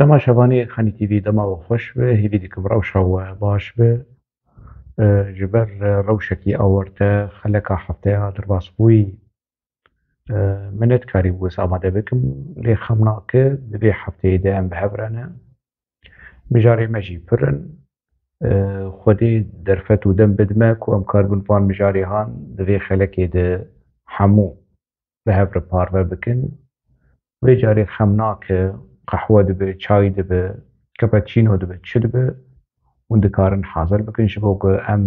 تماشاوانەیەک خەنی دەماوە خۆش بێ هیوی دیکەم ڕەوشەوە باش بێ ji ber rewşekî awarte xeleka hefteyê derbasbûyî min netkarî bû wis amade bikim lê xem nake di vê hefteyê de em bi hev re ne mijarê me jî pir in Xwedê derfet û dem bidime ku em karbin van mijarêhan di vê xelekê de hemû bi hev re parve bikin vê carê xem nake qehwe dibe çay dibe cappuccino dibe çi dibe hûn dikarin hazir bikin ji bo ku em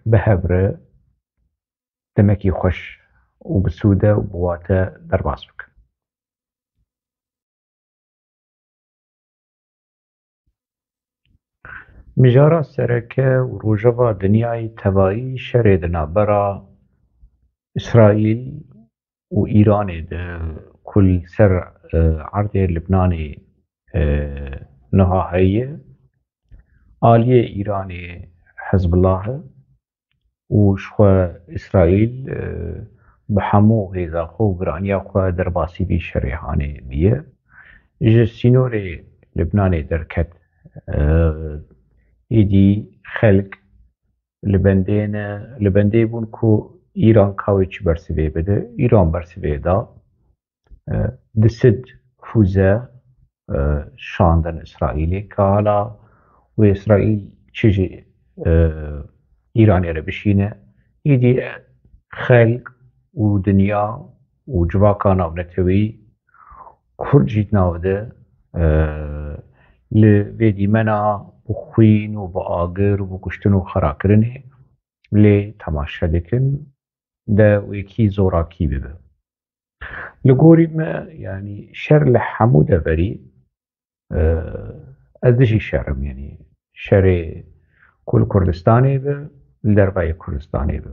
bi hev re demekî xweş û bi sûde û bi wate derbas bikin. Mijara sereke û rojeva dinyayê tevayî şerê di navbera İsraîl û Îranê de ku li ser erdê Libnanê niha heye aliyê Îranê Hezbollah e û ji xwe İsraîl bi hemû hêza xwe û giraniya xwe derbasî vî şerê bîye ji sînorê Libnanê derket êdî xelk li bendê bûn ku Îran kawê çi bersivê bide Îran bersivê da di sid füze şandin İsraîlê ka hala wê İsraîl çi jî Îranê re bişîne êdî xelk û dinya û civaka navnetewî Kurd jî nav de li vê dîmena bi xwîn û bi agir û bi kuştin û xerakirinê lê temaşe dikin de wekî zorakî bibe. Li gorî me yanî şer li hemû deverî ez dijî şerim yanî şerê ku li Kurdistanê be li derveyê Kurdistanê be.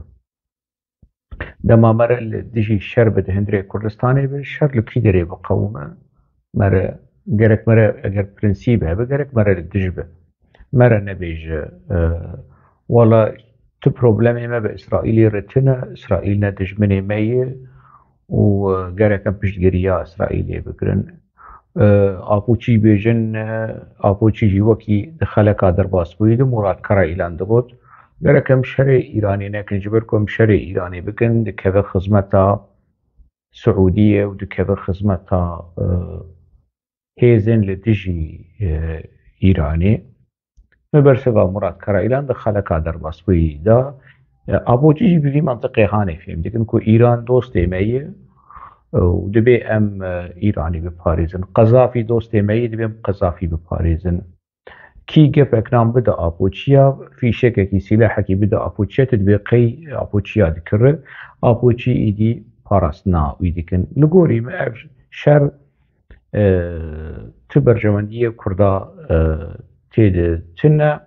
Dema me re li dijî şer bi di hundirê Kurdistanê be şer li kî derê bi qewime me re gerek me re eger prinsîp hebe gerek me re li dij be me re nebêje wala tu problemê me bi İsraîlê re tune İsraîl ne dijminê me ye û gerek em piştgiriya İsraîlê bikirin apûçî bêjin apûçî jî wekî di xeleka derbasbûyî de muradkara îlan digot gerek em şerê Îranê nekin ji ber ku em şerê Îranê bikin dikeve xizmeta Siûdiyê û dikeve xizmeta hêzên li dijî Îranê li ber siva muradkara îlan di xeleka derbasbûyî da apûçî jî bi vî mentiqê hanê fêm dikin ku Îran dostê me ye û dibe em Îranî biparêzin Qezafî dostê me ye dibe em Qezafî biparêzin kî gepek nam bide apûçiya fîşekekî sîlehekî bide apûçiya tu dibe qey apûçiya dikire apûçî êdî parastina wî dikin li gorî me ev şer ti berjewendiyê Kurda têde tune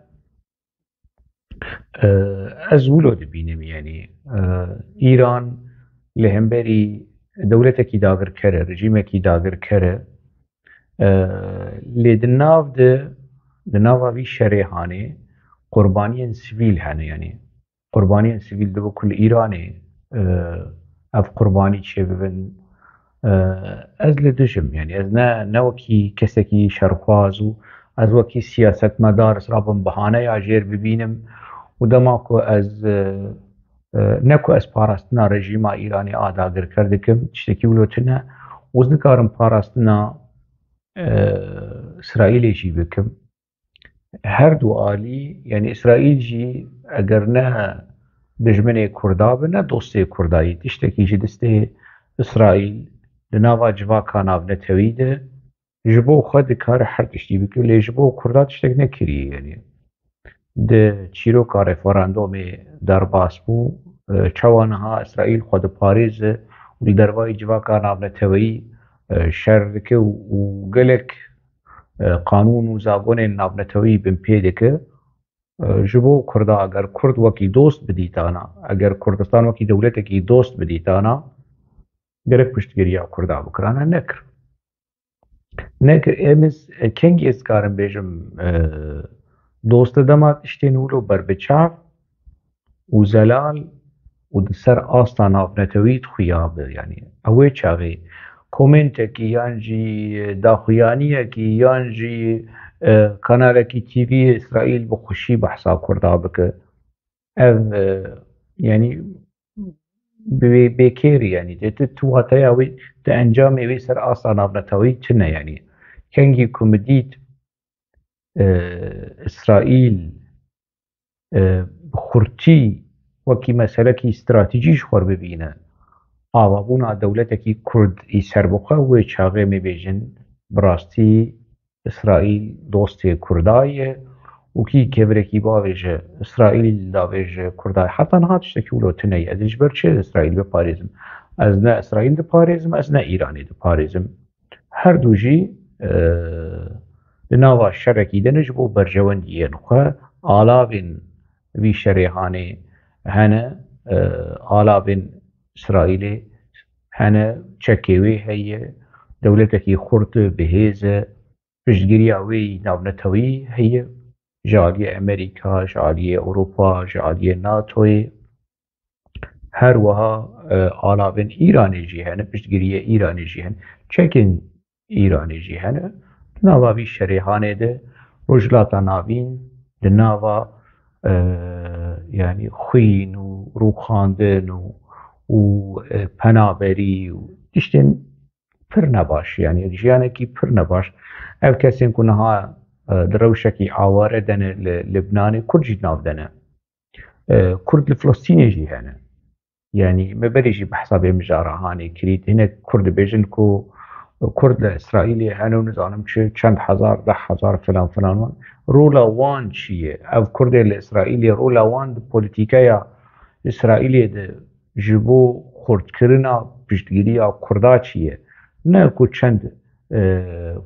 ez wilo dibînim yanî Îran li hemberî dewletekî dagirker e rejîmekî dagirker e lê di nava vî şerê hanê qurbaniyên sivîl hene yanî qurbaniyên sivîl dibe ku li Îranê ev qurbanî çêbibin ez li dijim yanî ez ne wekî kesekî şerxwaz û ez wekî siyasetmedar rabim bihaneya jêr bibînim û dema ku ez ne ku ez parastina rejîma Îranê a dagirker dikim tiştekî wilo tune û ez nikarim parastina İsraîlê jî bikim her du alî yanî İsraîl jî eger ne dijminê Kurda be ne dostê Kurda ye tiştekî ji destê İsraîl di nava civaka navnetewî de ji bo xwe dikare her tiştî bike lê ji bo Kurda tiştek nekiriye yanî di çîroka referandumê derbas bû çawa niha İsraîl xwe diparêze û li dervayê civaka navnetewî şer dike û gelek qanûn û zabûnên navnetewî bin pê dike ji bo Kurda eger Kurd wekî dost bidîtana eger Kurdistan wekî dewletekî dost bidîtana gerek piştgiriya Kurda bikirane nekir êmiz kengî ez dikarim bêjim dost dema tiştên wilo berbiçav û zelal û di ser asta navnetewî xuya be yanî ew ê çavê كومنتكي يانجي داخويانيكي يانجي قنالكي تي في إسرائيل بخشي بحثا كردا بك ev yani bêkêrî yani tu hataya wê ti encamê wê ser asa navnetewî çi ne yani kengî ku min dît İsraîl bi xurtî wekî meselekî stratejî ji xwe bibîne avabûna dewletekî Kurd î serbixwe wê çaxê me bêjin bi rastî İsraîl dostê Kurda ye û kî kevirekî bavê ji İsraîl davê ji Kurda heta niha tiştekî wilo tune ye ez ê ji ber çi İsraîl biparêzim ez ne İsraîl diparêzim ez ne Îranê diparêzim her du jî li nava şerekî de ne ji bo berjewendiyên xwe alavên vî şerêhanê hene alavên İsraîlê hene çekê wê heye dewletekî xurt bihêz e piştgiriya wê navnetewî heye ji aliyê Amerîka ji aliyê Ewropa ji aliyê NATOyê her wiha alavên Îranê jî hene piştgiriyê Îranê jî hene çekên Îranê jî hene li nava vî şerêhanê de rojhilata navîn li nava yani xwîn û rûxandin û penaberî û tiştên pir nebaş yani jiyanekî pir nebaş ev kesên ku niha di rewşekî aware dene li Libnanê Kurd jî nav dene Kurd li Filistînê jî hene yani me berê jî behsa bê min jara hanê kirî hinek Kurd dibêjin ku Kurd li İsraîlê hene û nizanim çi çend hezar deh hezar filan filan wan rola wan çi ye ev Kurdê li İsraîlê rola wan di polîtîkeya İsraîlê de ji bo xurtkirina piştgiriya Kurda çi ye ne ku çend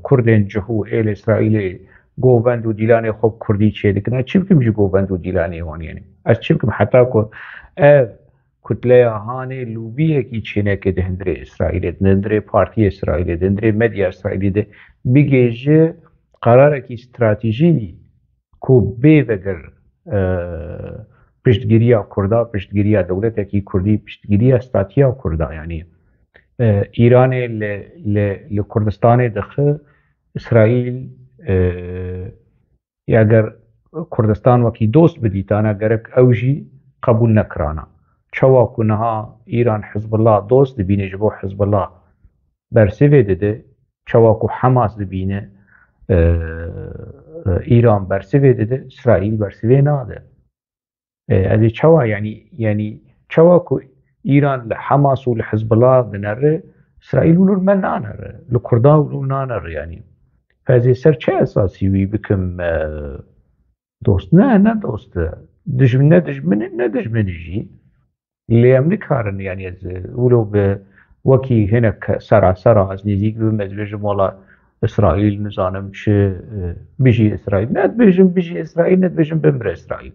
Kurdên cihû ê li İsraîlê govend û dîlanê xwe bi Kurdî çê dikin ez çi bikim ji govend û dîlanê wan yani ez çi bikim heta ku ev kutleya hanê lûbiyekî çêneke di hundirê İsraîlê di hundirê partiyê İsraîlê di hundirê medya İsraîlê de bigêje qerarekî stratejî ku bê vegir piştgiriya Kurda piştgiriya dewletekî Kurdî piştgiriya statiya Kurda yani Îranê li Kurdistanê dixe İsraîl eger Kurdistan wekî dost bidîtane gerek ew jî qebûl nekirane çawa ku niha Îran Hizbullah dost dibîne ji bo Hizbullah bersivê dide çawa ku Hemas dibîne Îran bersivê dide İsraîl bersivê nade ez ê çawa yani çawa ku Îran li Hemas û li Hizbullah dinere İsraîl wilo me nanere li Kurda wilo nanere yani ez ê ser çi esasî wî bikim dost ne dost dijmin ne dijminî jî lê em nikarin yani ez wilo bi wekî hinek serasera ez nêzik bibim ez bêjim wala İsraîl nizanim çi bijî İsraîl ne dibêjim bijî İsraîl ne dibêjim bimire İsraîl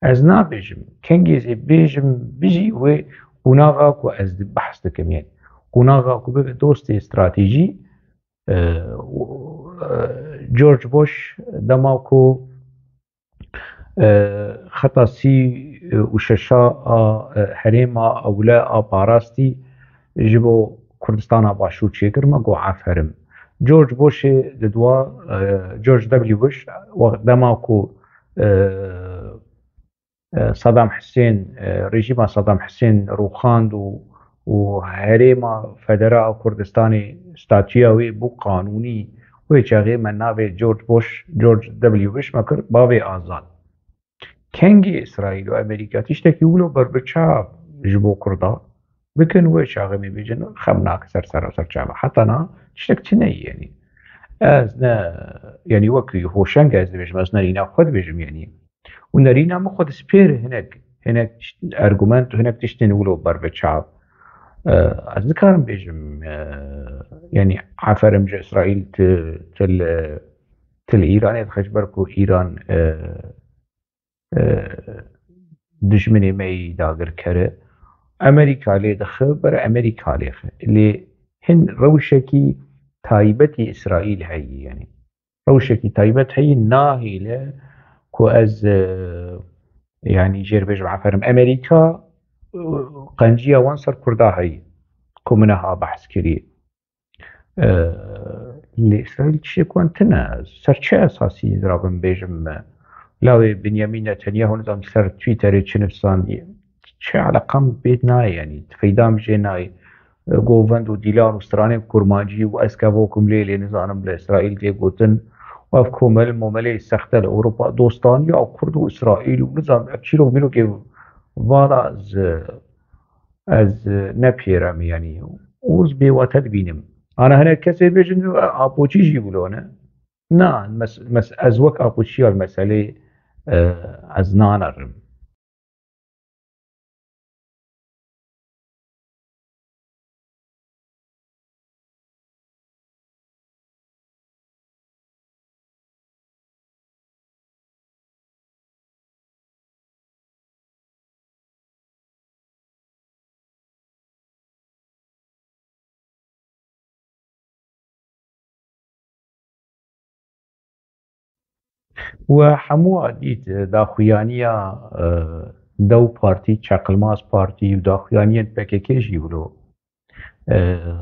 ez nabêjim kengî ez ê bêjim bijî wê qunaxa ku ez behs dikim yani qunaxa ku bibe dostê stratejî George Bush dema ku xeta sî û şeşa a herêma ewle a parastî ji bo Kurdistana Başûr çêkir me got eferim George Bushê li dwa George W Bush dema ku Saddam Hüseyin rejima Saddam Hüseyin rûxand û herêma federa a Kurdistanê statiya wê bû qanûnî wê çaxê me navê George W Bush me kir bavê azad kengî İsraîl û Amerîka tiştekî wilo berbiçav ji bo Kurda bikin wê çaxê me bêjin xem nake ser seraser çava heta niha tiştek çi neyê yani ez ne yani wekî hoşeng ez dibêjim ez nerîna xwe dibêjim yani û nerîna min xwe dispêre hinek ergument û hinek tiştên wilo berbiçav ez nikarim bêjim yani eferim ji İsraîl til Îranê dixe ji ber ku Îran dijminê me yî dagirkere Amerîka lê dixe bere Amerîka lê xe lê hin rewşekî taybetî İsraîl heye yani rewşekî taybet heye nahêle ku ez yani jêr bêjim eferim Amerîka qenciya wan ser Kurda heye ku min niha behs kiriye لإسرائيل تشي كوانتنا سرچه أساسي درابن بيجم لاوي بنيامين نتنياهو نظام سر تويتر چنفسان چه علاقم بيت ناي يعني تفيدام جيناي گوڤند و دیلان و stranên kurmacî û eskevokûm lêlê nizanim li İsraîl tê gotin ev komel momelê sext e li Ewropa dostaniya Kurd û İsraîl û nizam ev çîrok mîrokê vala ez nepêrem yanî û ez bêwate dibînim ana hinek kesê bêjin apoçî jî bûlo ne na ez wek apoçîya meselê ez nanerim. وهموو دیت داخویانیە دەو پارتی چاقلماز پارتی و داخویانیەن پێکێکێژی بلۆ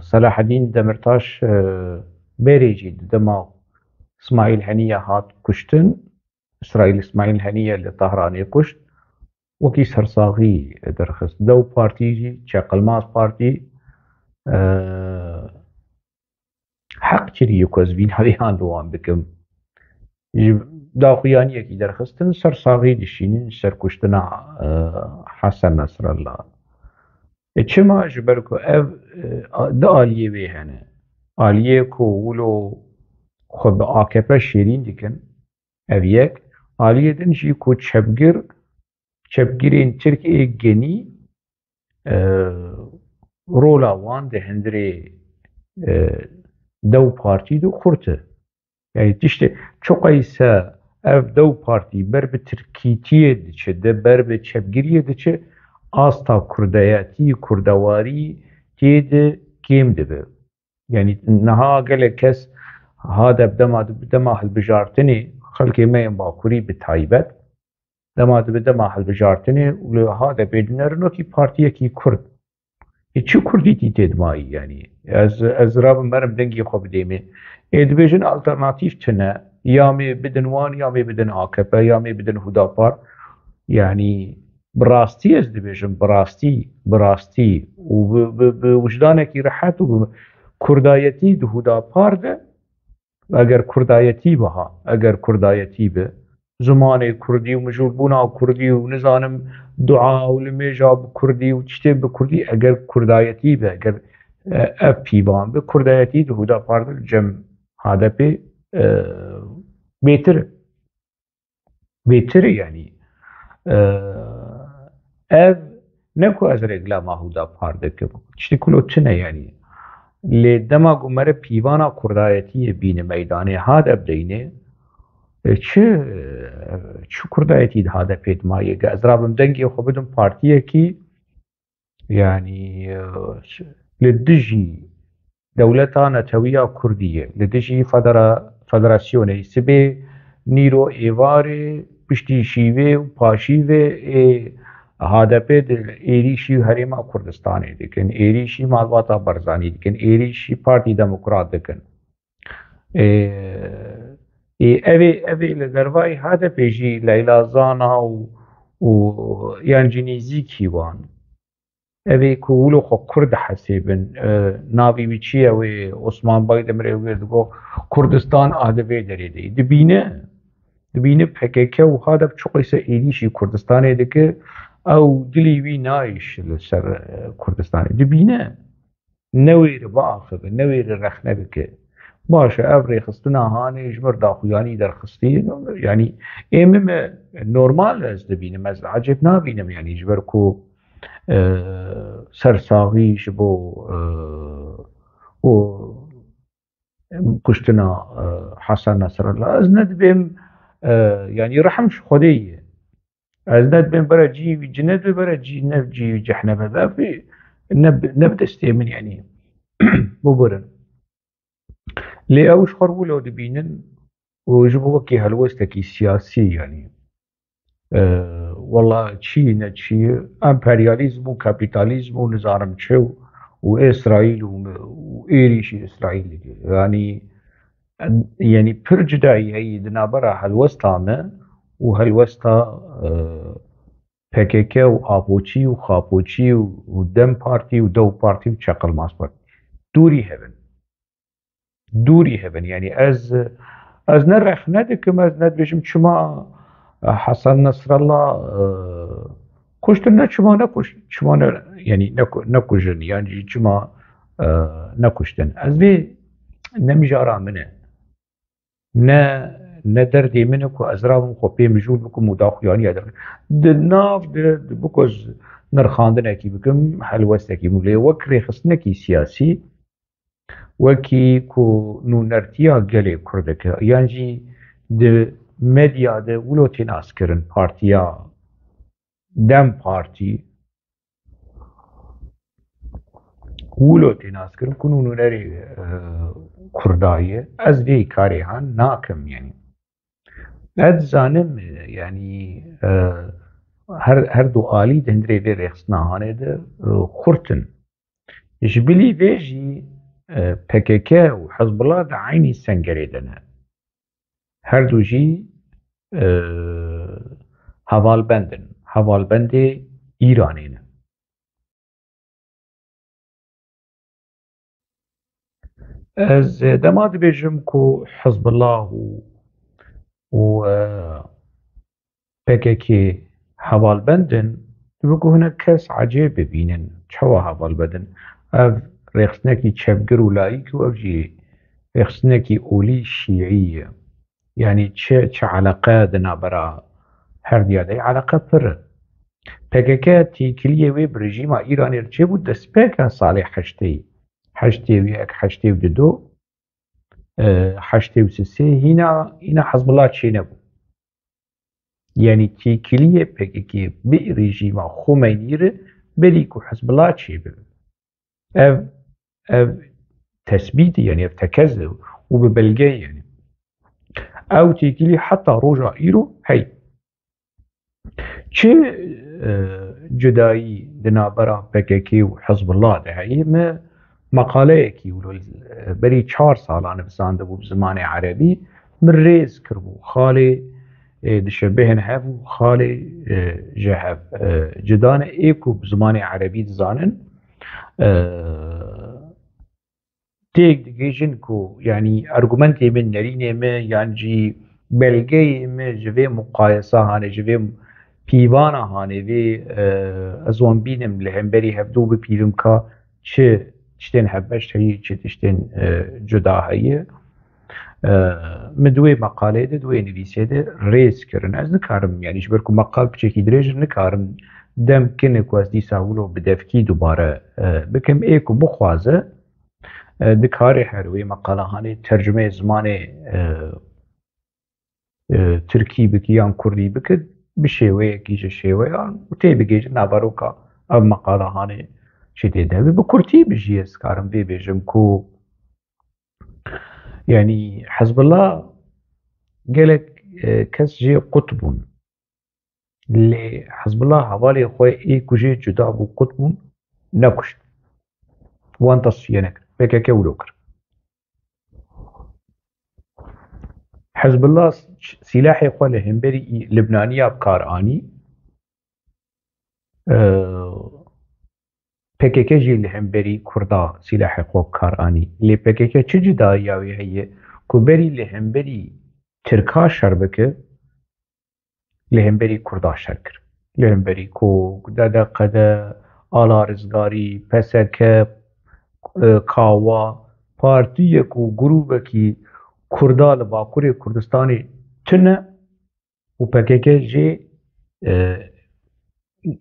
سەلاحەدین دەمرتاش بێرێژی دەما ئیسماعیل هەنیە هات کوشتن ئیسرائیل ئیسماعیل هەنیە لە تەهرانێ کوشت وەکی سەرساغی دەرخست دەو پارتیژی چاقلماز پارتی حەق کردی کۆزبین هەویان دووان بکەم داخویانیەکی دەرخستن سەرساغی دشینن سەر کوشتنا حەسەن نەسرەڵڵا چما ji ber ku ev di aliyê wê hene aliyê ku wilo xwe bi AKP şêrîn dikin ev yek aliyê din jî ku çepgirên Tirkiyeyê genî rola wan di hindirê dew partî de xurt e yani tiştê çoqayîse ev dew partî ber bi tirkîtiyê diçe de ber bi çepgiriyê diçe asta kurdayetî kurdewarî tê de kêm dibe yani niha gelek kes hade dema hilbijartinê xelkê me yên bakurî bi taybet dema dibe dema hilbijartinê û li hade bêdînerin wekî partiyekî kurd çi kurdî tî tê dimayî yani ez rabim merim dengê xwe bidêmê dibêjin alternatîv tune ya mê bidin wan ya mê bidin AKP ya mê bidin Hudapar yani bi rastî ez dibêjim bi rastî û bi wijdanekî rehet û bi kurdayetî di Hudapar de eger kurdayetî biha eger kurdayetî bi zimanê kurdî û mijûlbûna kurdî û nizanim dua û li mêja bi kurdî û tiştê bi kurdî eger kurdayetî bi eger ev pîvan bi kurdayetî di Hudapar de cem HDP bêtir e yani ev ne ku ez reklama Hudapar dikim tiştî ku tune yani lê dema ku mere pîvana kurdayetiyê bîne meydanê HDP deyne çi kurdayetî di HDP dimayê ez rabim dengê xwe bidim partiyekî yani li dijî dewleta Netewiya Kurdî ye li dijî federasyonê sibê nîro êvarê piştî şîvê û paşîvê ê HDP di êrişî Herêma Kurdistanê dikin êrişî Malbata Barzanî dikin êrişî Partî Demokrat dikin evê li dervayê HDP jî Leyla Zana û yan jî nêzîkî wan evê ku wilo xwe Kurd hesêbin navê wî çi ye wê Osman Baydemirê wê digot Kurdistan a di vê derê de dibîne PKK û HDP çoqîse êrişî Kurdistanê dike ew dilê wî nayîş li ser Kurdistanê dibîne newêre biaxive newêre rexne bike baş e ev rêxistina hanê ji ber daxuyanî derxistî yani êm me normal ez dibînim ez ecêb nabînim yani ji ber ku sersaxî ji bo kuştina Hesen Nesrallah ez nedibêm yani rehem ji Xwedê ye ez nedibêm bere cî cinet ve bere cî nev cî cehnebe vê ne bi destê min yani bibirin lê ew ji xwe re wilo dibînin û ji bo wekî helwestekî siyasî yani wela çî ne çî emperyalîzm û kapîtalîzm û nizanim çi وإسرائيل وإيريشي إسرائيل يعني پر جدایی هی دنابرا هلوستا ما وهلوستا PKK و آبوچی و خاپوچی و دم پارتی و دو پارتی و چقل ماس پارتی دوری هبن يعني از نرخ ندكم از ندبشم چما حسن نصر الله کشتن چما نکشت چما يعني نکشن يعني چما نکشتن از بي نمجارا منه نه دردی منه کو ازرام خو پی مجول بکم مداخلانی ادر دناف بکوز نرخاندنه کی بکم حلوسته کی ملی وکری خصنه کی سیاسی وەکی نونەرتیا gelê Kurdeke yan jî di medya de wilo tê naskirin partiya Dem Partî wilo tê naskirin ku nûnerê Kurdayê ez vê karê han nakim yani ez dizanim yani her du alî di hindirê vê rêxistina hanê de xurtin ji bilî vê jî PKK و حزب الله د عینی سنگری دنه هر دو جی هوالبند ایرانی نه از دماد بیجم که حزب الله و PKK هوالبندن بگو هنه کس عجیب ببینن چوا هوالبندن ريخسناكي تشابقر ولايك وأوجي ريخسناكي أولي شيعية يعني تش علاقة دنا برا هردي هذا علاقة بر PKK كلية وي برجيم إيراني رجيبو دسباكا صالح حشتي وياك حشتي وددو حشتي وسسي هنا حزب الله تشينبو يعني كلية PKK برجيم خمينير بريكو حزب الله تشيبو تثبيتي يعني تكذب وببلجاي يعني او تيجي حتى رجع ايرو هي چه جداي دنابرا PKK وحزب الله ده هي ما مقاله كي ولو بري 4 سالانه بسانده بو بزمان عربي من ريز كربو خالي دشبهن هفو خالي جهف جدان ايكو بزمان عربي دزانن تيك ديجن كو يعني ارجومنتي من نرينه ما يعني جي بلغي ما جوي مقايسه هانه جوي بيوانا هانه في ازوان بينم لهمبري هفدو ببيلم كا تشتين هبش هي تشتين جدا هي مدوي مقاله ده دوي نویسه ده ريس كرن از نكارم يعني شبركو مقال بچكي دريج نكارم دم کنه کو از دیسا ولو بدفکی دوباره بکم ایکو بخوازه دکاری هروی مقاله هانی ترجمه زمان ترکی بکی یا کردی بکد بشیوه گیج شیوه و تی بگیج نبارو که او مقاله هانی چی دیده بکرتی بجی اسکارم بی بیجم کو يعني حزب الله قالك كس جي قطبون اللي حزب الله حوالي خوي اي كوجي جدا ابو قطبون نكشت وانت الصيانك بكاكا ولوكر حزب الله سلاحي خوي لهمبري لبنانية بكاراني PKK جي لهمبري كردا سلاحي خوي بكاراني اللي PKK چه جدا ياوي هي كوبري لهمبري تركا شربكه لهمبري كردا شركر لهمبري كو دادا قدا آلا رزگاری پسک کاوا پارتیه کو گروه کی کردا لباکوری کردستانی تنه و PKK جي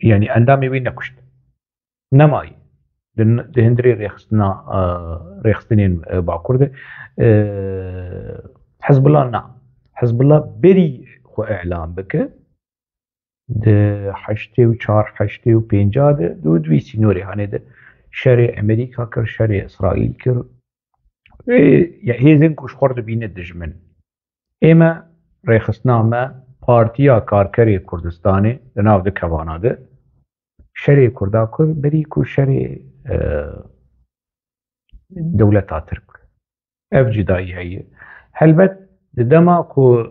يعني اندامي وين نكشت نماي ده هندري ريخستنين باكورده حزب الله نعم حزب الله بري خو اعلام بك ده 84 85 ده دوی سینوری هانه ده شر امریکا کر شر اسرائیل کر هیزن کوش خورد بینه دجمن اما ريخستنامه پارتیا کارکری کردستانی دناو ده کوانا ده شر کردا کر بری کو شر دولة ترك اف جدایی هي هلبت دما كو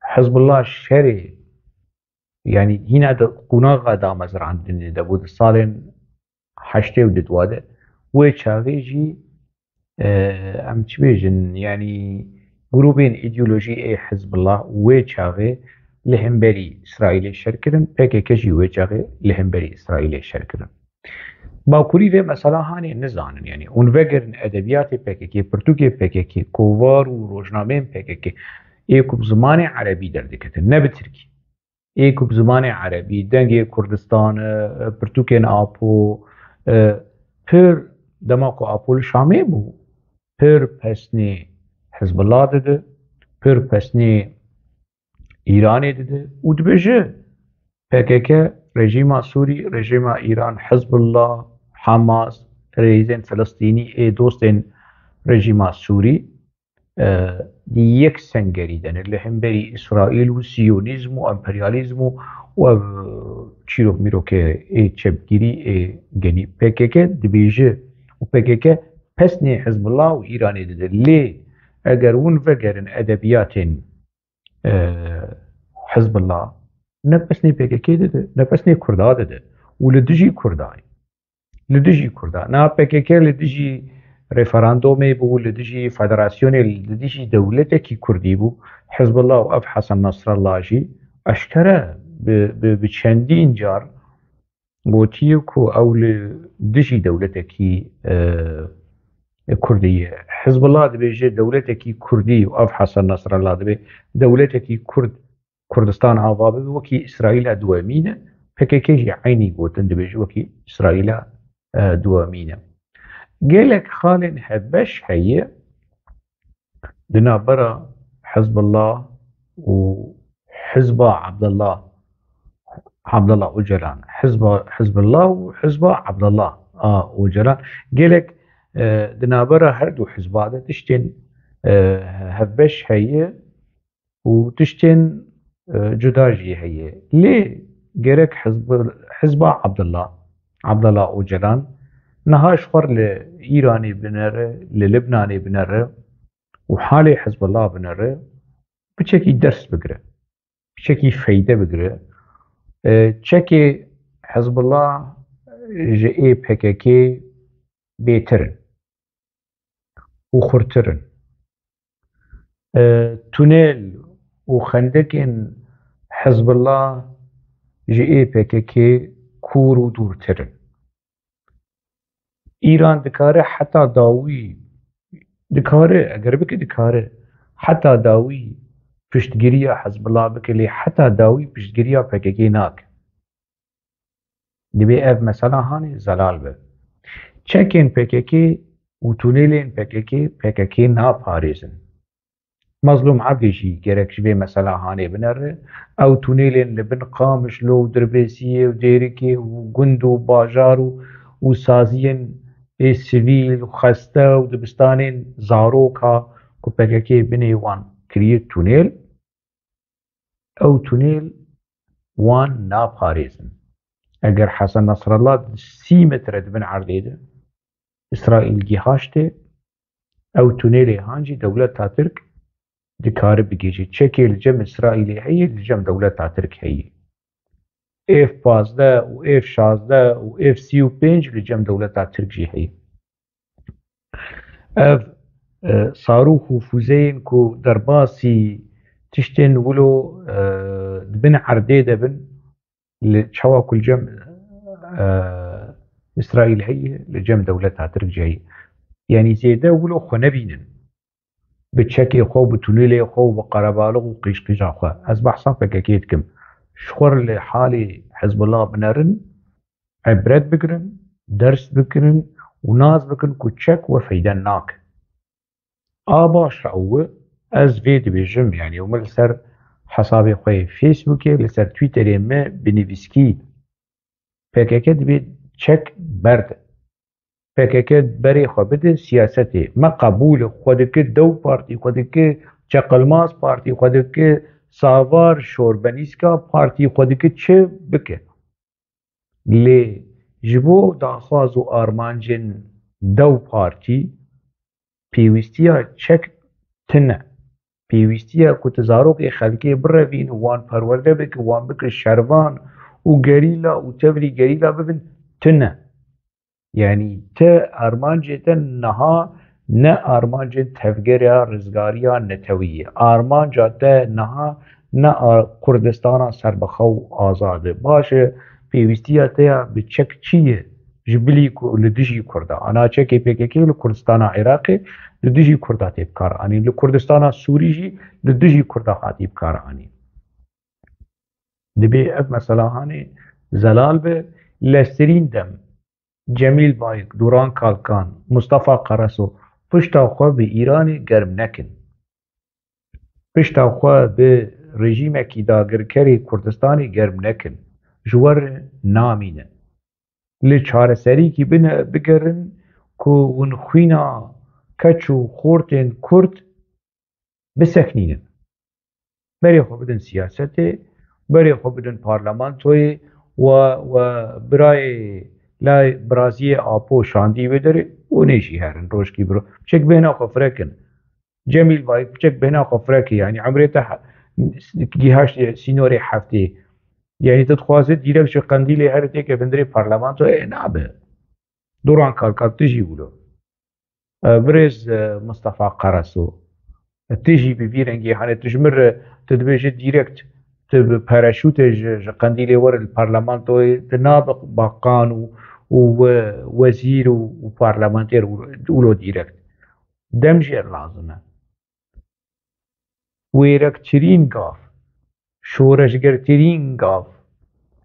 حزب الله الشرعي يعني هنا قناغا دا مزرعة دبود الصالين حشته وددواده وشاغي جي ام تبيجن يعني جروبين ايديولوجي اي حزب الله وشاغي لهم بري اسرائيل الشركرن بكي كجي وشاغي لهم بري اسرائيل الشركرن باكوري في مثلا هاني نزانن يعني اون وگرن ادبيات بكي برتوكي بكي كوفار وروجنامين بكي ايكو بزمان عربي دردكتن نبتركي ايكو بزمان عربي دنگي كردستان برتوكين آپو پر دماغو آپول شامي بو پر پسني حزب الله دده پر پسني إيراني دده ودبجه PKK رژیم سوری رژیم ایران حزب الله حماس رئیسین فلسطینی ای دوستین رژیم سوری دی یک سنگریدن اللي هم بری اسرائیل و سیونیزم و امپریالیزم و چیرو میرو که ای چپگیری ای گنی PKK دبیجه و PKK پسنی حزب الله و ایرانی دده لی اگر اون وگرن ادبیات حزب الله نفسني PKK دده نفسني كردا دده ولدجي كرداني لدجي كردا نا PKK لدجي ريفراندومي بو لدجي فدراسيوني لدجي دولتك كردي بو حزب الله وأف حسن نصر الله جي أشترى بچندين جار بوتيكو أو لدجي دولتك كردية حزب الله دبيجي دولتك كردي وأف حسن نصر الله دبي دولتك كرد كردستان عوابه وكي إسرائيل دوامينة PKK جي عيني قوتن دبيج وكي إسرائيل دوامينة قالك خالن هبش هي دنا برا حزب الله وحزب عبد الله أجلان حزب الله وحزب عبد الله أجلان قالك دنا برا هردو حزبات تشتن هبش هي وتشتن جداجي هي ليه جرك حزب عبد الله أوجلان نهاش خور لإيراني بنره للبناني بنره وحالي حزب الله بنره بشكي درس بقره بشكي فايدة بقره تشكي حزب الله جئي PKK بيترن وخرترن تونيل وخندقن حزب الله جئي PKK كور ودورترن إيران دكاره حتى داوي دكاره اگر بك دكاره حتى داوي پشتگیری حزب الله بكلي حتى داوي پشتگیری PKK ناك دبي اف مثلا هاني زلال به چکن PKK وتونيلين PKK نا پاريزن مظلوم عبدي جرك شبه مثلا هاني بنره او تونيلين لبن قامش لو دربيسيه وديركي وجند وباجار وسازين سيفيل وخسته ودبستانين زاروكا كو PKK بني وان كريت تونيل او تونيل وان نا باريزن اگر حسن نصر الله 30 متر دبن عرضيده اسرائيل جهاشته او تونيلي هانجي دولة تاترك دكار بيجي تشكي الجم إسرائيلي هي الجم دولة ترك هي F15 و F16 و F35 الجم دولة ترك جي هي اف صاروخ وفوزين كو درباسي تشتن ولو دبن عردي دبن لتشوا كل جم إسرائيل هي الجم دولة ترك جي يعني زيدا ولو خنبينن بتشكي خو بتونيلي خو بقربالغ وقيش قيش خو از بحثا فكاكيتكم شخور لحالي حزب الله بنرن عبرت بكرن درس بكرن وناز بكرن كتشك وفيدناك باش رأوه از فيديو بيجم يعني وملسر حسابي خوي فيسبوكي لسر تويتري ما بنفسكي فكاكيت بي تشك برد PKK بري خو بده سياسته ما قبول خودك دو بارتي خودك چقلماز بارتي خودك ساوار شوربنيسكا بارتي خودك چه بك لي جبو داخواز و آرمانجن دو پارتی پێویستیە چەک تنە پێویستیە کو تزارۆکی خەلکێ بڕەبین وان پەروەردە بکە وان بکە شەروان و گەریلا و تەوری گەریلا ببن تنە یعنی تە ئارمانجێتە نەها نە ئارمانجێت تەڤگەرە ڕزگاریە نەتەویە ئارمانجا تە نەها نە کوردستانە سەربەخە و ئازادە باشە پێویستیە تەیە بچەک چییە ji bilî ku li dijî Kurda ana çekê PKK li Kurdistana Iraqê li dijî Kurda tê bikar anî li Kurdistana Sûrî jî li dijî Kurda hatî bikar anî dibê ev mesela hanê zelal be lesterîn dem Cemîl Bayik Duran Kalkan Mustafa Qaraso pişta xwe bi Îranê germ nekin pişta xwe bi rejîmekî dagirkerê Kurdistanê germ nekin ji we re namîne li çareserîkî bigerin ku hûn xwîna keç û xortên Kurd biseknînin berê xwe bidin siyasetê berê xwe bidin parlamentoyê و birayê lay biraziyê apo şandî vê derê hûnê jî herin rojkî biro biçek bêhna xwe firekin Cemîl Bayik biçek bêhna xwe firekî yanî emrê te gihaş sînorê heftê yani te dixwaze dîrek ji Qendîlê here têke bindirê parlamento nabe Duran Kalkan tu jî wilo birêz Mustafa Qaraso tu jî bi vî rengî hene tu ji min re tu dibêje dîrekt tu bi pereşûtê ji Qendîlê were li parlamentoyê tu nabe bakan û wezîr û parlamentêr wilo dîrekt dem jê lazim e wêrektirîn gav şoreşgertirîn gav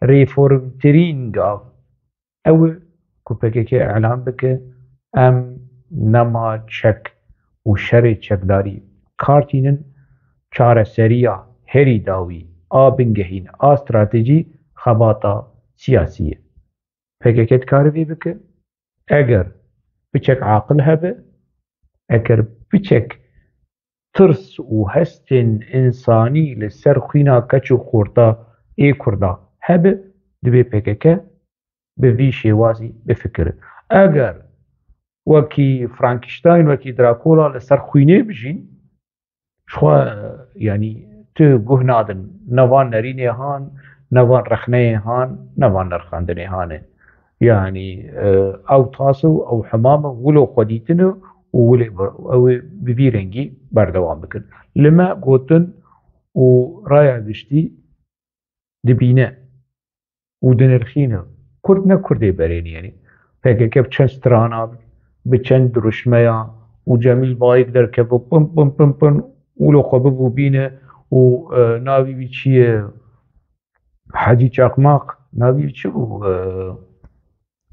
rêformtirîn gav ew e ku PKK elan bike em nema çek û şerê çekdarî kartînin çareseriya herî dawî a bingehîn a stratejî xebata siyasî ye PKK dikare vê bike eger biçek aqil hebe eger biçek tirs û hestên însanî li ser xwîna keç û xorta ê Kurda hebe divê PKK bi vî şêwazî bifikire eger wekî Frankenstein wekî Dracula li ser xwînê bijîn ji xwe yanî tu guh nadin nevan nerînê han nevan rexneyê han nevan nerxandinê hane yanî ew tas û ew hemam e wilo xwe dîtin û ew ê bi vî rengî berdewam bikin li me gotin û raya giştî dibîne û dinirxîne Kurd ne Kurdê berênî yanî PKK bi çend strana bi çend diruşmeya û Cemîl Bayik derkeve pin pin pin pin wilo xwe bivûbîne û navî wî çi ye Hecî Çakmak navî wî çi bû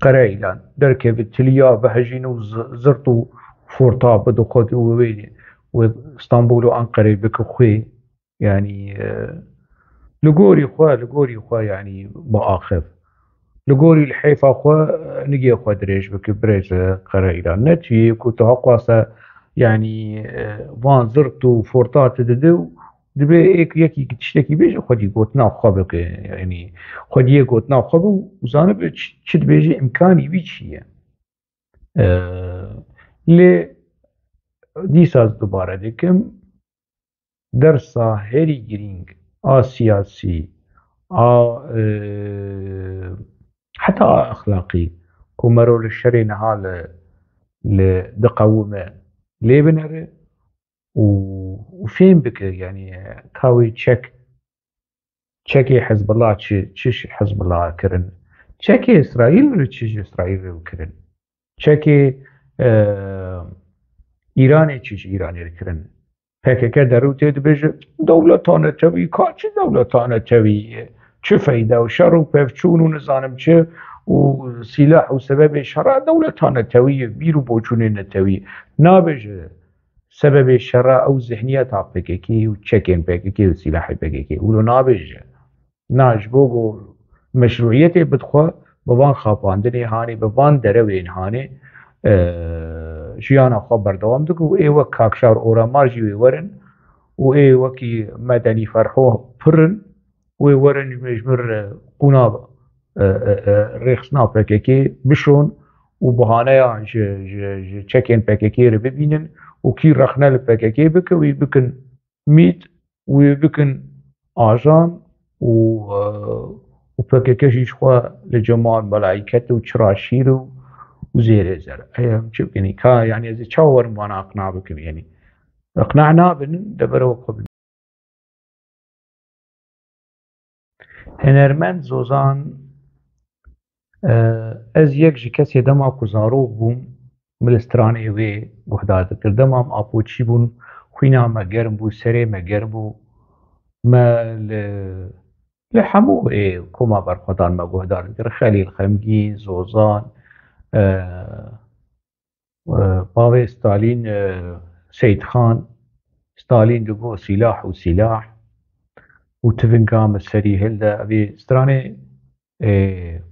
Qereîlan derkeve tiliya bihejîne û zirt û forta bide xwe wê Stenbol û Enqereyê bike xwê yanî li gorî xwe yanî biaxiv li gorî li hêfa xwe nigê xwe dirêj bike birêz Qereîlan netûyê ku tu heqwase yanî van zirt û forta tu dide û dibê yekî tiştekî bêje xwedî gotina xwe bike yanî xwediyê gotina xwe bi û zanibe çi dibêje imkanî wî çi ye lê dîsa dubare dikim dersa herî girîng a siyasî a heta a exlaqî ku mero li şerê niha li diqewime lê binere û fêm bike yanî kawê çekê Hezbollah çi Hezbollah kirin çekê İsraîl re çi ji İsraîl re kirin çekê İranê çi ji Îranê re kirin PKK derû tê dibêje dewleta netewî ka çi dewleta netewî çi feyda û şer û pevçûn û nizanim çi û sîlah û sebebê şera dewleta netewî ye bîr û boçûnê netewî nabêje sebebê şera ew zihniyeta PKK û çekên PKK û sîlahê PKK wilo nabêje na ji bo meşruiyetê bidixwe bi van xapandinê hanê bi van derewên hanê jiyana xwe berdewam dike û ê wek Kakşar Oramar jî wê werin û ê wekî Medenî Ferho pirin wê werin ji min re qûna rêxistina PKK bişon وبهانه ج تشكين بككي ببينن وكي رخنا البككي بك ويبكن ميت ويبكن آجان وبككي شخوا لجمال ملايكته وشراشيره وزير زر هي يعني يعني إذا تشاور ما أنا أقنع بكم يعني اقنعنا بن دبروا قبل هنرمند زوزان از یک جی کسی دما کو زاروک بوم ملسترانه وی گهداد کردم ام آپوچی بون خوینا ما گرم بو سری ما گرم بو ما لحمو كوما برخدان ما گهداد کر خلیل خمگین زوزان باوی ستالین سيد خان ستالين دقو سلاح وسلاح وتفنقام السري هلدا أبي ستراني إيه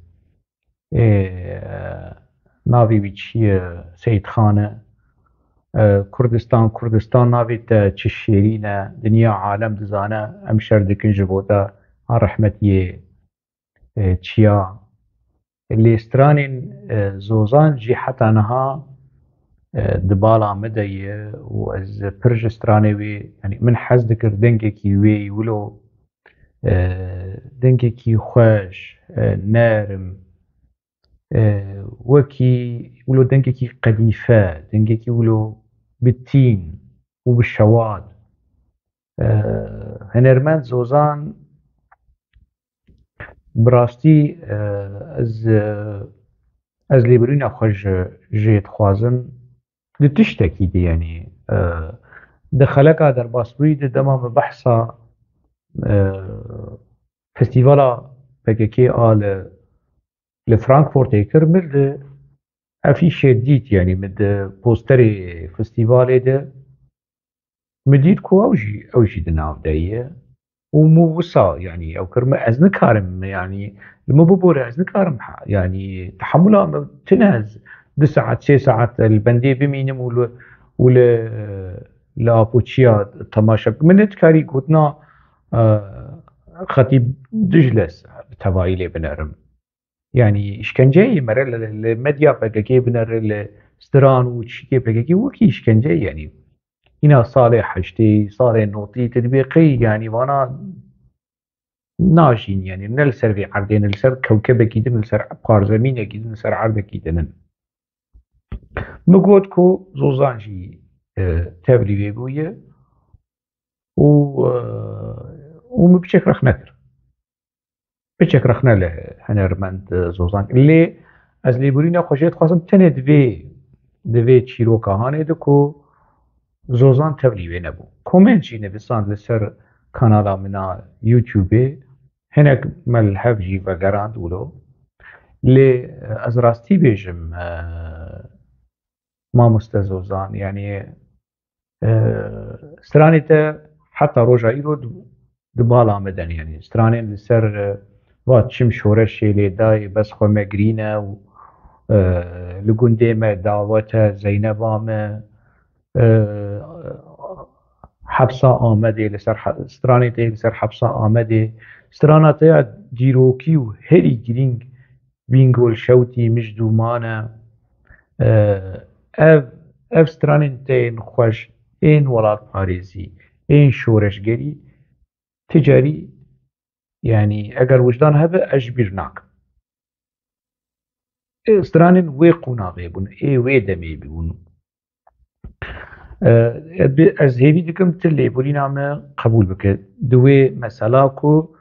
ناوی ویچیه سید خانه کردستان ناوی تا چه شیرینه دنیا عالم دزانه ام شردکن جبوتا رحمتیه چیا اللي استرانين زوزان جي حتى نها دبالا مدية وز برج استراني يعني من حز ذكر دنجكي وي ولو دنجكي خوش نارم وكي ولو دنجكي قديفة دنجكي ولو بالتين وبالشواد هنرمند زوزان براستي از ليبرين أخرج جيت خوازن لتشتكي دي يعني دخلك در باسبوي دمام بحثا فستيفالا بككي آل لفرانكفورت يكرمل أفيش ديت يعني مد بوستري فستيفالي ده مديت كو أوجي دناو دايه ومو وصا يعني او كرم از نكارم يعني لما ببور از نكارم يعني تحملها تنهز 2 ساعات 3 ساعات البندي بمينم ولا لا بوتشيا تماشا من تكاري قلنا خطيب دجلس بتفايلي بنرم يعني اشكنجي مرة المديا بقى بنر استران وشكي بقى وكي اشكنجي يعني هنا صالح حشتي صالح نوتي تطبيقي يعني وانا ناجين يعني نلسر في عردين نلسر كوكب كيدن نلسر عبقار زمين كيدن نلسر عرض كيدن مقود كو زوزانجي تابري بيبوية ومبشك رخ نكر بشك رخنا له هنرمند زوزان اللي از ليبورينا خوشيت خاصم تنه دوي تشيروكا هانه دكو زوزان تبليوه نبو كومنت جي نبسان لسر كانالا منا يوتيوبي هناك ملحف جي وقراند ولو لي از راستي بيجم ما مستزوزان يعني ستراني تا حتى روجا ايرو دبالا مدن يعني ستراني لسر وات شم شورش لي داي بس خو مقرينة و لقندي ما دعوته زينبا ما حبسا آمده لسر ستراني تا لسر حبسا آمده سترانا تا جيروكي و هري جرينج بينغول شوتي مجدومانه اف سترانين تين خوش این ولاد پاريزي این شورشگري تجاري يعني اگر وجدان هبه اجبرناك سترانين وي قوناغي بون وي دمي بون از هیوی دکم تلی بولی نامه قبول بکد دوی مثلا کو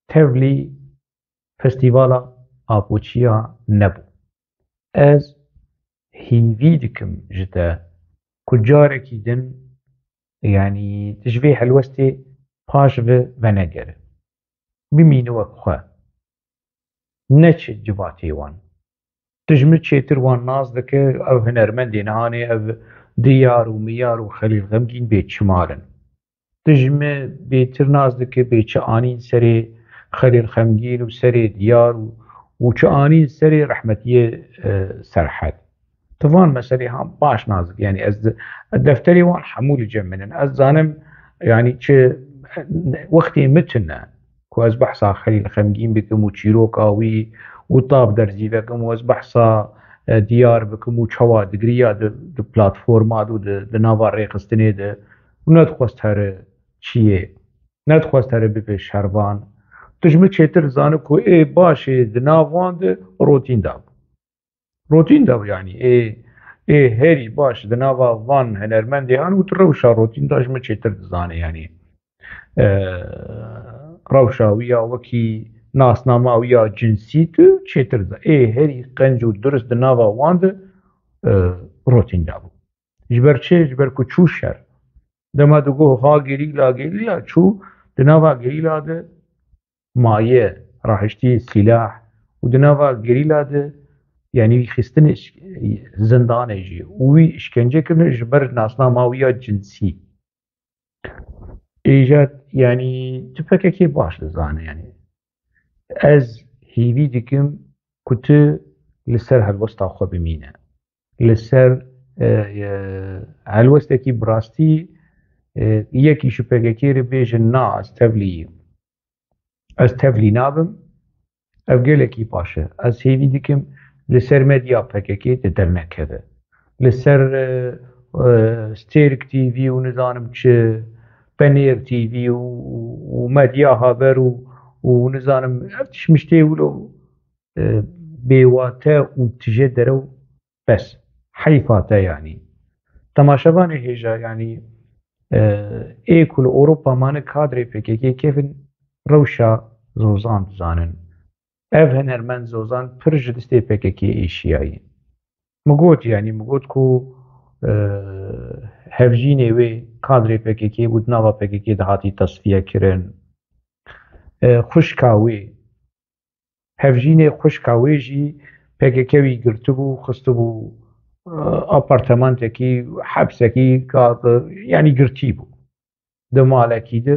تفلی فستیوالا آپوچیا نبو از هیوی دکم جدا کجارکی دن يعني تشبيه حلوستي باش و نگره بمينو خواه نچ جواتي وان تجمد شيتر وان ناز دكه او هنرمندي نهاني او ديار وميار وخليل غمجين بيت شمارن تجمد بيتر ناز دكه بيت آنين سري خليل غمجين وسري ديار وچانين سري رحمتيه سرحد طبعا مسألة هم باش نازك يعني از الدفتري وان حمول جمنن از زانم يعني چه وقتي متنا كو از بحثا خليل غمجين بكم وچيروكاوي وطاب درزيفكم وز بحصا ديار بكم وشوا دقريا د بلاتفورمات و د نافا ريقستني د وندخوست هر چیه ندخواست هر ببه شربان تجمع چیتر زانه که ای باشه د نافوان د روتین داب يعني ای هری باش د نافا وان هنرمندی هن و روشا روتین داش ما چیتر زانه يعني روشا ويا وكي ناس ناما ويا جنسيته چیتر زانه ای هری قنجو درست د نافا وان د روتین دابو جبر چه جبر که چو شر دما دگو ها گریلا چو دناوا گریلا ده مایه راحشتی سلاح و دناوا گریلا ده يعني خستن زندان اجي وي اشكنجه كرن جبر ناسنا ماوية جنسي ايجاد يعني تفككي باش لزانه يعني از هيوي ديكم كنت لسر هالوسطا خو بمينه لسر هالوستاكي براستي یکی شپگکی رو بیجن نا از تفلی نابم اف گلکی باشه از هیوی دیکم لسر مدیا پگکی در نکده لسر ستیرک تیوی و نزانم چه پنیر تیوی و مدیا هابر و نزانم افتش مشتی ولو بیواته و تجه درو بس حیفاته يعني تماشاوانه هیجا يعني ايكل اوروبا مان كادري بكي كيفن روشا زوزان زانن اف هنرمن زوزان برج دستي بكي ايشياي مقوت يعني مقوت كو هفجيني وي كادري بكي ودناوا بكي دهاتي تصفيه كرن خوشكاوي هفجيني خوشكاوي جي بكي وي قرتبو خستبو ئاپارتەمانتێکی حەبسێکی یعنی گرتی بوو دەمالێکی د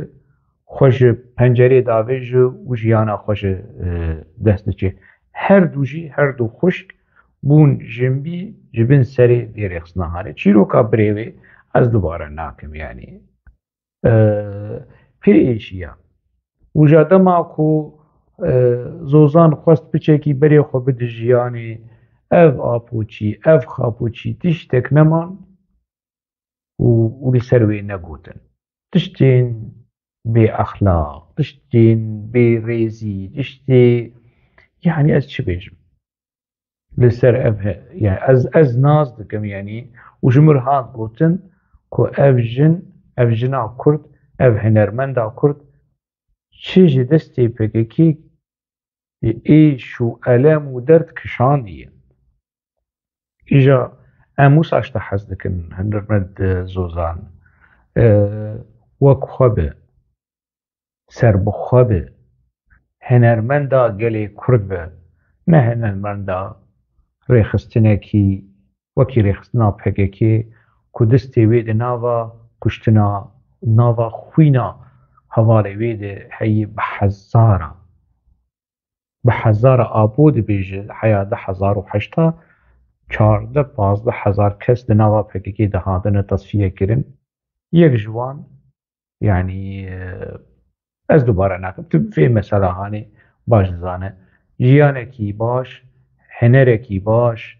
خۆش پەنجەرێ داوێژ و ژیانە خۆش دەست دەچێ هەردوو خوشک بوون ژنبی ji bin serê vê rêxistinanê çîroka birêvê ez dubare nakim yani pir êşiya wîja dema ku zozan xwest biçekî berê xwe bide jiyanê ev apoçî ev xapoçî tiştek neman û li ser wê negotin tiştên bêexlaq tiştên bêrêzî tiştê yani ez çi bêjim li ser ev yani ez naz dikim yani û ji min hat gotin ku ev jina Kurd ev hunermenda Kurd çi ji destê PKK êş û elem û derd kişandiye إجا أموس عشت حزدكن هنرمد زوزان وك خبه سرب خبه هنرمندا قلي كرد به نه هنرمندا ريخستنكي وكي ريخستنا بحكيكي كدستي ويد ناوا كشتنا ناوا خوينا هوالي ويد حي بحزارة آبود بيجي حيا 10,008 14-15 کس د ناوا پککی دهاتن تصفیه کرن یک جوان يعني از دوباره نکم في مثلا هاني باش زانه جیانکی باش هنرکی باش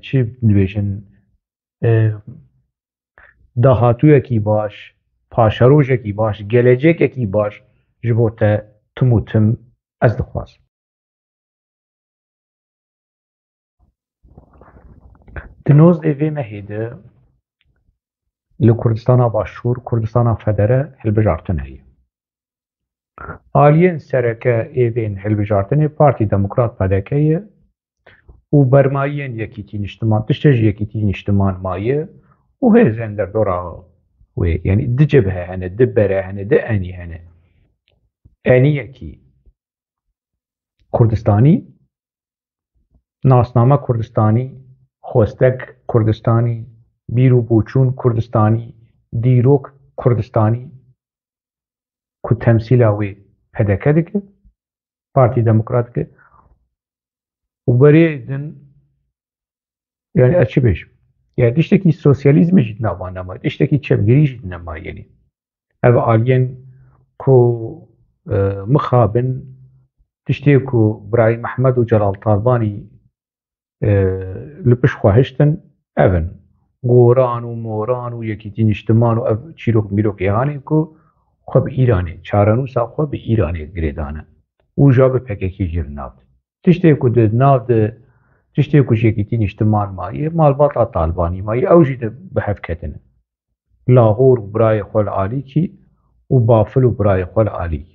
چی نبیشن دهاتویکی باش پاشروجکی باش گلجکی باش جبوته تموتم از دخواست دنوز ایوی مهیده لکردستان باشور کردستان فدره هلبجارتن هی آلین سرکه ایوین هلبجارتن پارتی دموکرات پدکه و برمایین یکیتی نشتمان تشتج یکیتی نشتمان مایه و هزن در دورا و یعنی دجبه هنه دبره هنه دانی هنه انی یکی کردستانی ناسنامه کردستانی خوستک کردستانی بیرو بوچون کردستانی دیروک کردستانی که تمثیل اوی پدکه دکه پارتی دموکرات که و برای دن yani açı beş. Yani dişteki sosyalizmi jid navan ama dişteki çevgiri jid nama yani. Ev alien ko mıxabın تشتيكو براي محمد وجلال طالباني لبش خواهشتن أبن غوران وموران ويكيتين اجتمان وأب تشيروك ميروك إيهاني كو خب إيراني چارنو سا خب إيراني گريدانه وجاب پککی جیر نافت تشتیکو ده نافت تشتیکو شیکیتین اجتماع مایی مالباطا طالبانی مایی اوجی ده بحف کتنه لاغور برای خول عالی کی و بافل برای خول عالی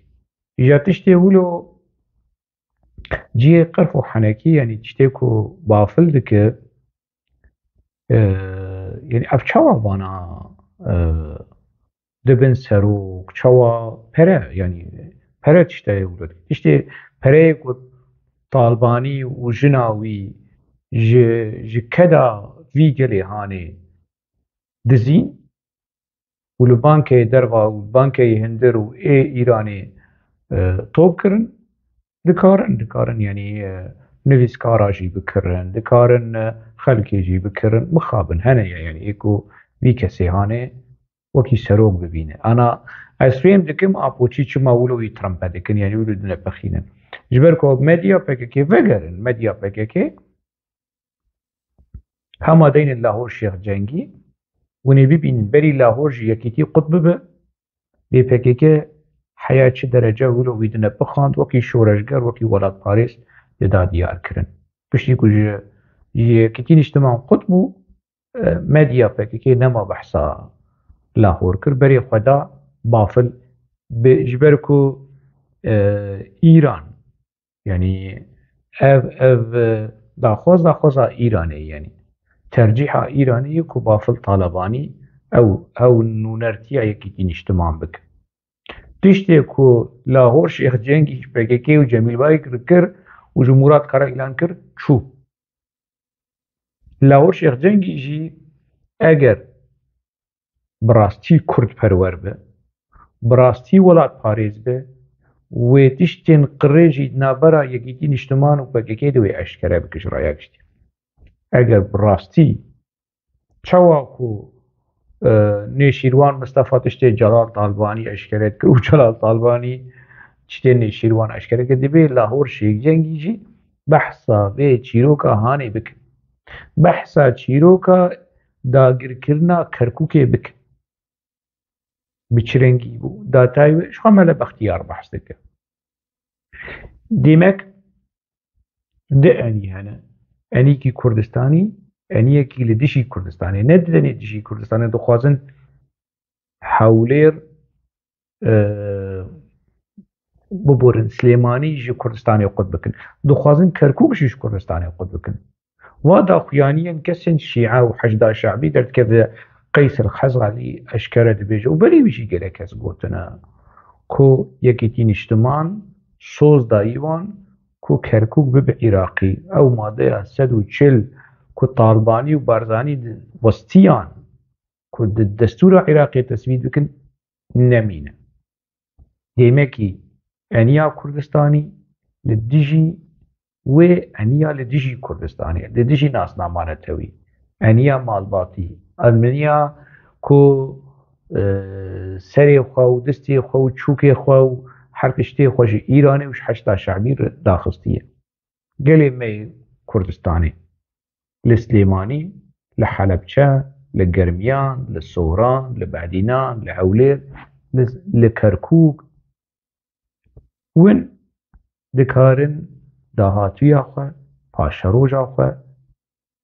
جا تشتیولو جي قرف وحنكي يعني تشتيكو بافل دك يعني افشوا بانا دبن سروك شوا پره يعني پره تشتي ولد تشتي پره كو طالباني وجناوي ج كدا في جلي هاني دزين والبانكي دربا والبانكي هندر و ايراني طوب كرن دكارن يعني نویسکارا جی بکرن دكارن خلکی جی بکرن مخابن هنه يعني ايكو في كسي هانه وكي سروق ببينه انا اسفيم دكم اپوچی چما ولو يترمبا دكن يعني ولو دنا بخينن جبركو ميديا بككي فجرن ميديا بككي هما دين اللاهور شيخ جنگي وني ببينن بري لاهور جي يكيتي قطب به بي بككي حياة چه درجه ولو ويدنا بخاند وكي شورشگر وكي ولاد باريس يدا ديار كرن بشي كو كتين اجتماع قطبو ميديا بككي نما بحثا لاهور كر بري خدا بافل بجبركو ايران يعني اف داخوز ايراني يعني ترجيح ايراني كو بافل طالباني او نونرتيا يكتين اجتماع بك تشتي كو لاهور شيخ جنگي PKK و جميل باي كر و جمهورات قرار اعلان كر شو لاهور شيخ جنگي جي اگر براستي كرد پرور به براستي ولات باريز به و تشتين قريجي نابرا يكيتين اجتماع و PKK دوي اشكره بكش رايكشتي اگر براستي چوا كو نيشيروان مصطفى تشتي جلال طالباني اشكرت كر و جلال طالباني تشتي نيشيروان اشكره كر دبي لاهور شيخ جنگي جي بحثا به چيروكا هاني بك بحثا چيروكا داگیر کرنا کرکوکه بک بچرنگی بو داتای شو عمل باختیار بحث دکه دیمک ده اني هنا اني کی کردستانی اني کی لدشی کردستانی ندنی دشی کردستانی دخوازن حولير ببورن سليماني جي كردستاني قد بكن دخوازن كركوك جيش كردستاني قد بكن وهذا خيانيا كسن شيعة وحشدا شعبي درت كذا قيس الخزعلي أشكره دبيجه وبري بيجي قلق كس قوتنا كو يكيتين اجتماعا صوز دايوان كو كركوك بب عراقي أو ماضي سد وشل كو طالباني وبارزاني وسطيان كو الدستور العراقي تسويد بكن نمينة ديمكي أنيا كردستاني للدجي و انیا لدیجی کردستانی لدیجی ناس نامانتوی انیا مالباتی المنیا کو سری خو دستی خو چوک خو حرکشتی خوش ایرانی وش حشتا شعبی داخستیه قلی می کردستانی لسليماني لحلبچه لگرمیان لسوران لبعدینان لحولير لكركوك ون دكارن داهاتویا خو پاشروجا خو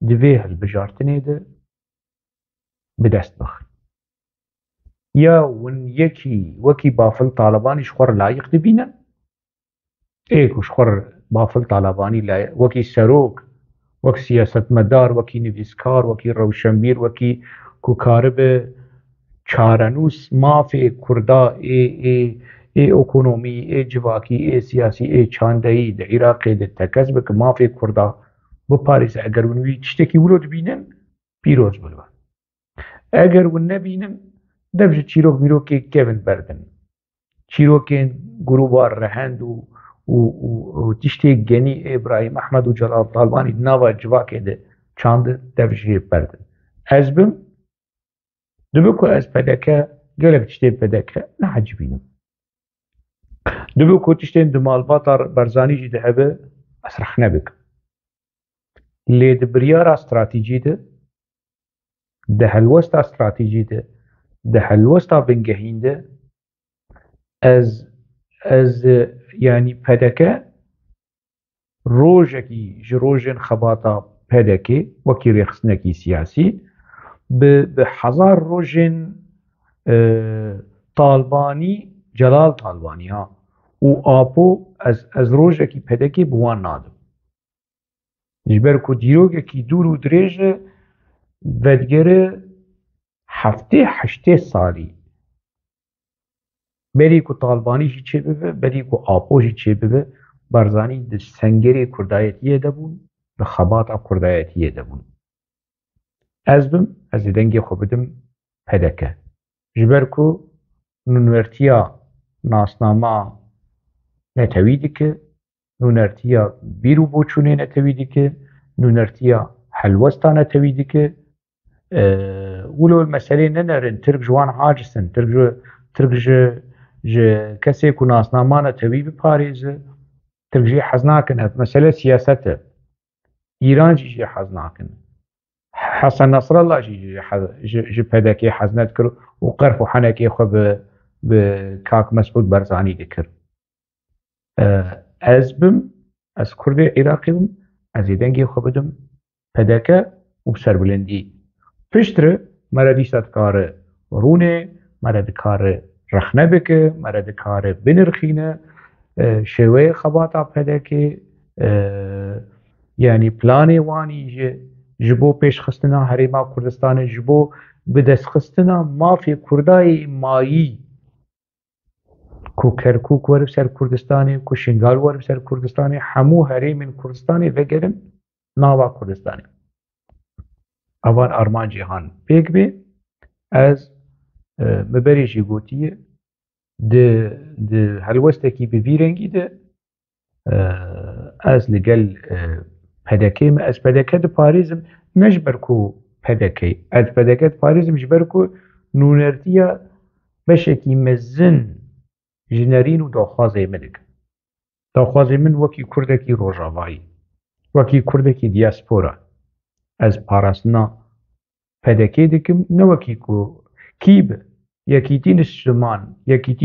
دوی هلبجارتنی ده بدست بخ یا ون یکی وکی بافل طالبانی شخور لایق دبینن ایک شخور بافل طالبانی لایق وکی سروک وکی سیاست مدار وکی نویسکار وکی روشنبیر وکی کوکارب چارنوس مافی کردا ای اکونومی ای جواکی ای سیاسی ای چاندهی ده عراقی ده تکذب که مافی کردا بپاریس اگر ونوی تشتکی ولو دبینن پیروز بلوان اگر ون نبینن دبج چیروک میروکی کیون بردن چیروکین گروبار رهند و تشتی گنی ابراهیم احمد و جلال طالبانی ناوا جواکی ده چاند دبج بردن ازبم دبکو از پدکه گلک تشتی پدکه نعجبینم دبو كوتشتين دمال باطر برزاني جي دهبه أسرحنا بك لي دبريارا استراتيجي ده هلوستا استراتيجي ده هلوستا بنجهين از يعني بدكه روجكي جروجن خباطا بدكه وكي رخصنكي سياسي بحزار روجن طالباني جلال طالباني ها و آبو از روجكي بدكه بوان نادم جبر کو دیروگکی دور و درێژە ڤەدگەرە هەفتێ هەشتێ ساڵی بەری کو تاڵبانیشی چێ ببێ بەری کو ئاپۆژی چێ ببێ بەرزانی سەنگەرێ کوردایەتیە دەبوون بە خەباتە کوردایەتیە دەبوون ئەز بم ئەزێ دەنگێ خۆ بدم پەدەکە ژبەر کو نونوەرتیە ناسنامە نەتەوی دکە نونەرتیە بیر و بۆچوونێ نەتەوی دکە نونەرتیە هەلوەستا نەتەوی دکە ولو المسألة ننرن ترك جوان حاجسن ترك كسيك وناسنامانا تبي بباريز ترك جي حزناكن هذا مسألة سياسته إيران جي حزناكن حسن نصر الله جي بدكي حزنات كر وقرف وحنكي خو بكاك مسعود برزاني ذكر أزبم از كردي عراقي بم أزيدنجي خو بدم بدكة وبسر بلندي پشتر مرا دیست کار رونه مرا کار رخنه بکه مرا کار بنرخینه شوه خباتا پیدا که یعنی پلان وانی جبو پیش خستنا هریما کردستان جبو بدست خستنا مافی کردای مایی کو کرکوک ورب سر کردستانی کو شنگال ورب سر کردستانی همو هریم کردستانی وگرن ناوا کردستانی اوان ارمان جهان پیک بی از مبریشی گوتیه ده هلوستکی ببیرنگی ده از لگل پدکه از پدکه ده پاریزم نجبر کو پدکه از پدکه ده پاریزم جبر کو نونرتیه بشکی مزن جنرین و داخوازه مدک داخوازه من وکی کردکی روژاوایی وکی کردکی دیاسپورا از پاراستنا پدکه دکم نوکی کو کیب یکیتی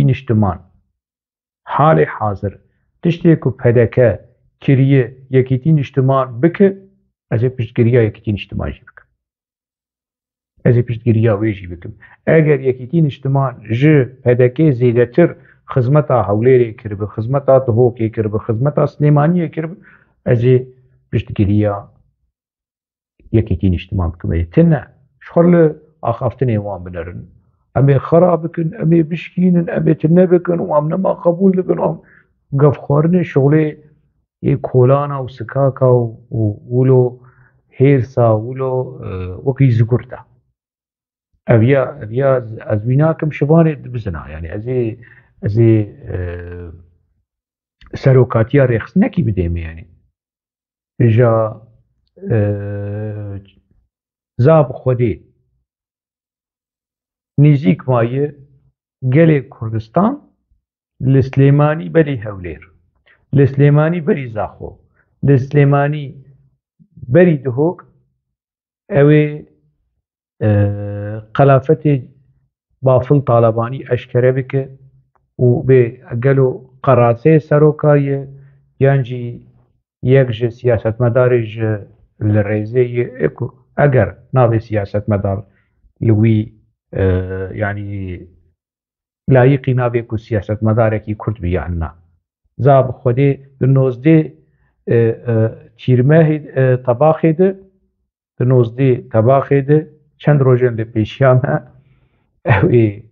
نشتمان حال حاضر تشتی کو پدکه کریه یکیتی نشتمان بکه از پشتگیریا یکیتی نشتمان جی بکم از پشتگیریا ویجی بکم اگر یکیتی نشتمان جه پدکه زیدتر خدمتا حولیری کرب خدمتا دهوکی کرب خدمتا سلیمانی کرب از پشتگیریا یکیتی نشتمان بکم تنه شخرل آخافتنی وان بنرن امی خراب بکن امی بشکینن امی تنه بکن و ام نما قبول بکن ام گفخورن شغله ای کولانا و سکاکا و ولو هیرسا ولو وکی زگرده اویا از ویناکم شوانه بزنا یعنی ازی سروکاتیا رخص نکی بدیمه یعنی جا زاب خودی نزیک مایه گل کردستان لسلیمانی بری هولیر لسلیمانی بری زاخو لسلیمانی بری دهوک اوی قلافت بافل طالبانی اشکره بکه و به گلو قراسه سروکایه یانجی یک جه سیاست مدارج لرزه اکو اگر ناوی سیاست مدار لوی يعني لايقي نابي كو سياسة مداركي كرد بيعنا زاب خودي دنوزدي تيرمه طباخي ده دنوزدي طباخي ده چند روجن ده پیشیامه اوی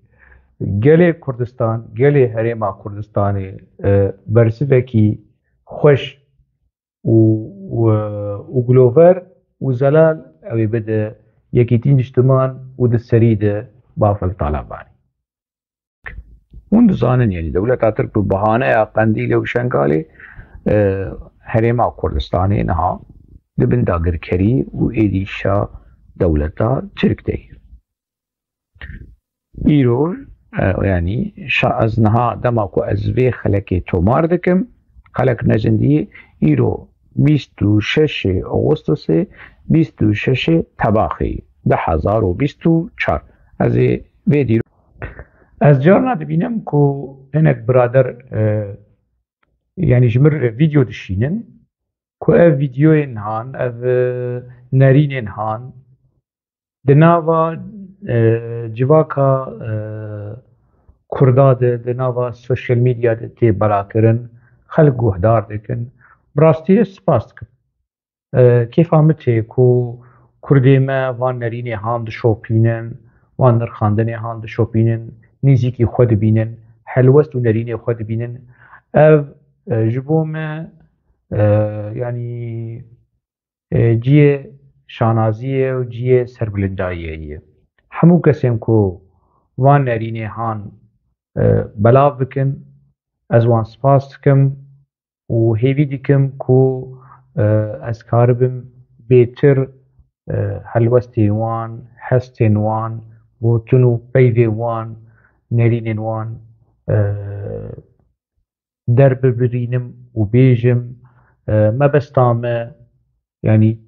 گل کردستان گل هریما کردستان برسفکی خوش و گلوفر و زلال اوی بده یکیتین اجتمان و دسريده بافل طالباني وندزانن يعني دولة ترك ببهانة قنديل وشنغالي هريما كردستاني نها لبن داغر كري و ايديشا دولة ترك دير ايرور يعني از نها دما کو از وی خلکی تومار دکم خلک نجندی ایرو 26 آگوستوس 26 تباخی 2024 از ویدیو از جارنا دبینم کو هنک برادر يعني جمر فيديو دشينن كو اف فيديوين هان اف نارينين هان دناوا جواكا كردا دناوا سوشيال ميديا تي بلاكرن خلق وهدار دكن براستي سپاس دكن كيف عمتي كو كردي ما وان ناريني هان دشوبينن وان نرخاندني هان دشوبينن نيزيكي خود بينن حلوست و ناريني خود بينن اف جبوم يعني جي شانازیه و جي سربلنداییه همو کسیم کو وان نرینه هان بلاو بکن از وان سپاس کم و هیوی دیکم کو از کاربم بیتر هلوستی وان هستین وان گوتنو پیوی وان نرینن وان درب برینم و بیجم ما بستامه يعني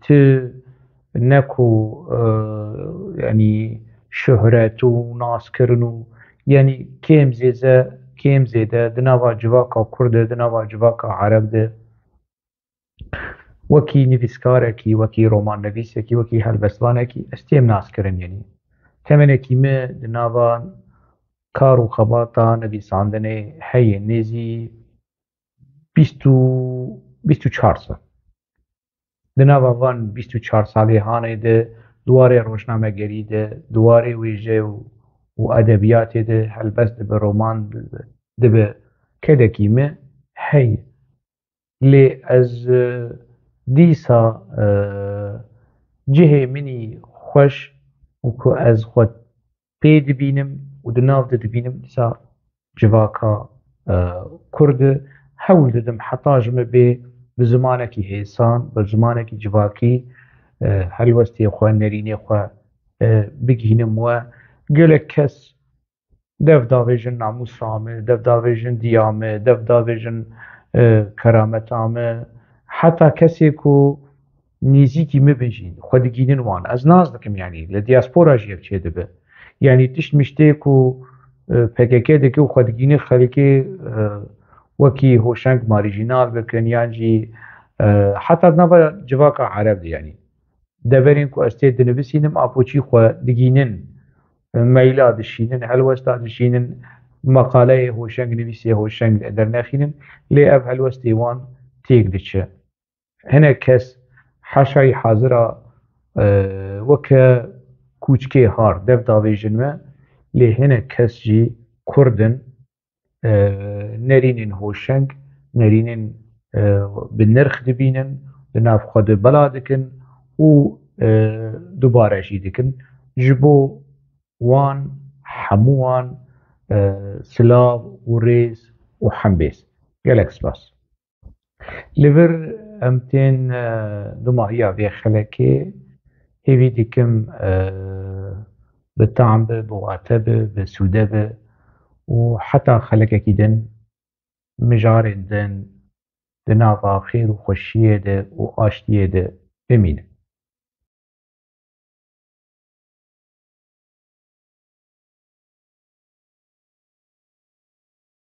نكو يعني شهرت وناس كرنو يعني كيم زيزة دناوا جواكا كرد دناوا جواكا عرب ده وكي نفسكاركي وكي رومان نفيسكي وكي هلبسوانكي استيم ناس كرن يعني تمنكي ما دناوا كارو خباطا نفيساندنه حي نيزي 24 سال دناوا وان 24 سالی هانه ده دواره روشنامه گری ده دواره ویژه و ادبیات ده هلبست ده به رومان ده به کده کیمه هی لی از دیسا جهه منی خوش و که از خود پی دبینم و دناو ده دبینم دیسا جواکا کرد حول ددم حتى جمع بزمانكي هيسان بزمانكي جواكي هلوستي خواه نريني خواه بگهینم و گلک کس دف داویجن ناموس رامه دف داویجن دیامه دف داویجن کرامتامه حتى کسی کو نيزيكي مبنجين خودگینن وان از ناز دکم يعني لدياسپورا جيب چه دبه يعني تشت مشتيكو PKK دكي وخودگینی خلقي وكي هوشنگ ماريجينال بكن يعني حتى نبا جواكا عرب دي يعني دبرين كو استيد دنبسينم ابوچي خو دگينن ميلا دشينن هلوستا دشينن مقاله هوشنگ نويسي هوشنگ درناخينن لي اف هلوستي وان تيك دچه هنا كس حشاي حاضرة وكا كوچكي هار دف داويجن ما لي هنا كس جي كردن نرينن هوشنگ نرينن بالنرخ دبينن لناف خود بلا دكن و دوباره شي دكن جبو وان حموان سلاف و ريز و حمبيس جالك سباس لبر امتين دماغيا في خلكي هيفي ديكم بتعمب بواتب بسودب وحتى خلك أكيدن مجار دن دناوا خير وخشية ده وآشتية ده بمين